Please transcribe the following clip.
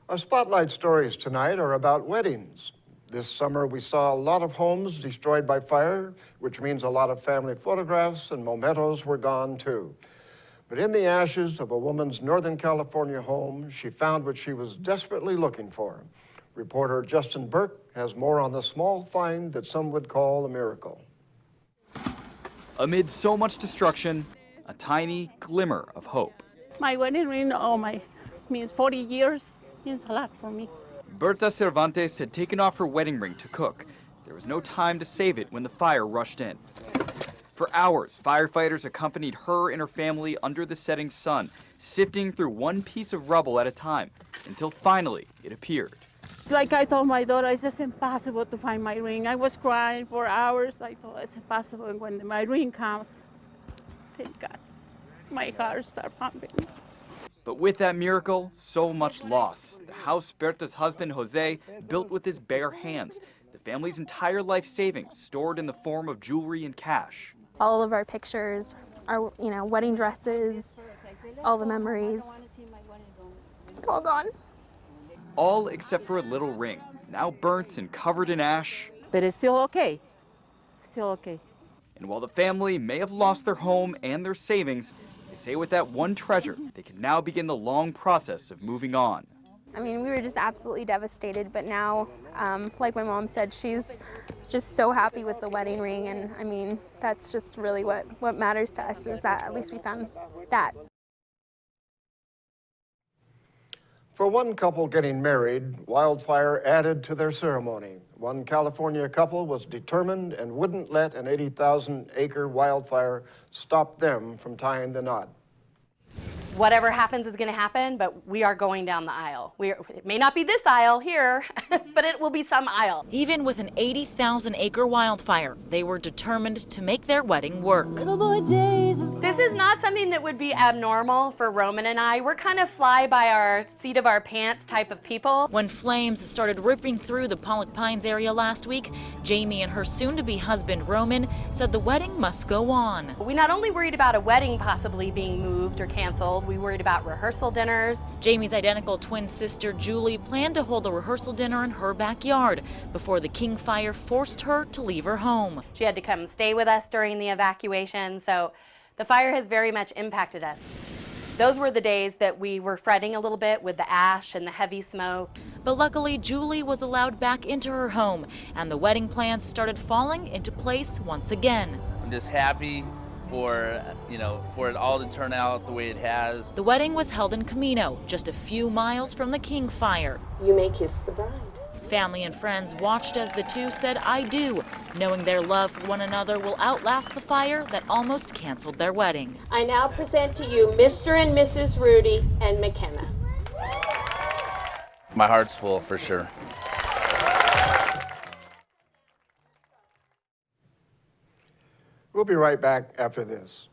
Our spotlight stories tonight are about weddings. This summer we saw a lot of homes destroyed by fire, which means a lot of family photographs and mementos were gone too. But in the ashes of a woman's Northern California home, she found what she was desperately looking for. Reporter Justin Burke has more on the small find that some would call a miracle. Amid so much destruction, a tiny glimmer of hope. My wedding ring, means 40 years, means a lot for me. Berta Cervantes had taken off her wedding ring to cook. There was no time to save it when the fire rushed in. For hours, firefighters accompanied her and her family under the setting sun, sifting through one piece of rubble at a time, until finally it appeared. It's like I told my daughter, it's just impossible to find my ring. I was crying for hours. I thought it's impossible. And when my ring comes, thank God, my heart started pumping. But with that miracle, so much loss. The house Berta's husband, Jose, built with his bare hands. The family's entire life savings stored in the form of jewelry and cash. All of our pictures, our wedding dresses, all the memories, it's all gone. All except for a little ring, now burnt and covered in ash. But it's still okay. Still okay. And while the family may have lost their home and their savings, they say with that one treasure, they can now begin the long process of moving on. I mean, we were just absolutely devastated, but now, like my mom said, she's just so happy with the wedding ring, and I mean, that's just really what matters to us, is that at least we found that. For one couple getting married, wildfire added to their ceremony. One California couple was determined and wouldn't let an 80,000-acre wildfire stop them from tying the knot. Whatever happens is going to happen, but we are going down the aisle. It may not be this aisle here, but it will be some aisle. Even with an 80,000-acre wildfire, they were determined to make their wedding work. This is not something that would be abnormal for Roman and I. We're kind of fly by our seat of our pants type of people. When flames started ripping through the Pollock Pines area last week, Jamie and her soon-to-be husband, Roman, said the wedding must go on. We not only worried about a wedding possibly being moved or canceled, we worried about rehearsal dinners. Jamie's identical twin sister, Julie, planned to hold a rehearsal dinner in her backyard before the King Fire forced her to leave her home. She had to come stay with us during the evacuation, so the fire has very much impacted us. Those were the days that we were fretting a little bit with the ash and the heavy smoke. But luckily, Julie was allowed back into her home, and the wedding plans started falling into place once again. I'm just happy for it all to turn out the way it has. The wedding was held in Camino, just a few miles from the King Fire. You may kiss the bride. Family and friends watched as the two said "I do," knowing their love for one another will outlast the fire that almost canceled their wedding. I now present to you Mr. and Mrs. Rudy and McKenna. My heart's full for sure. We'll be right back after this.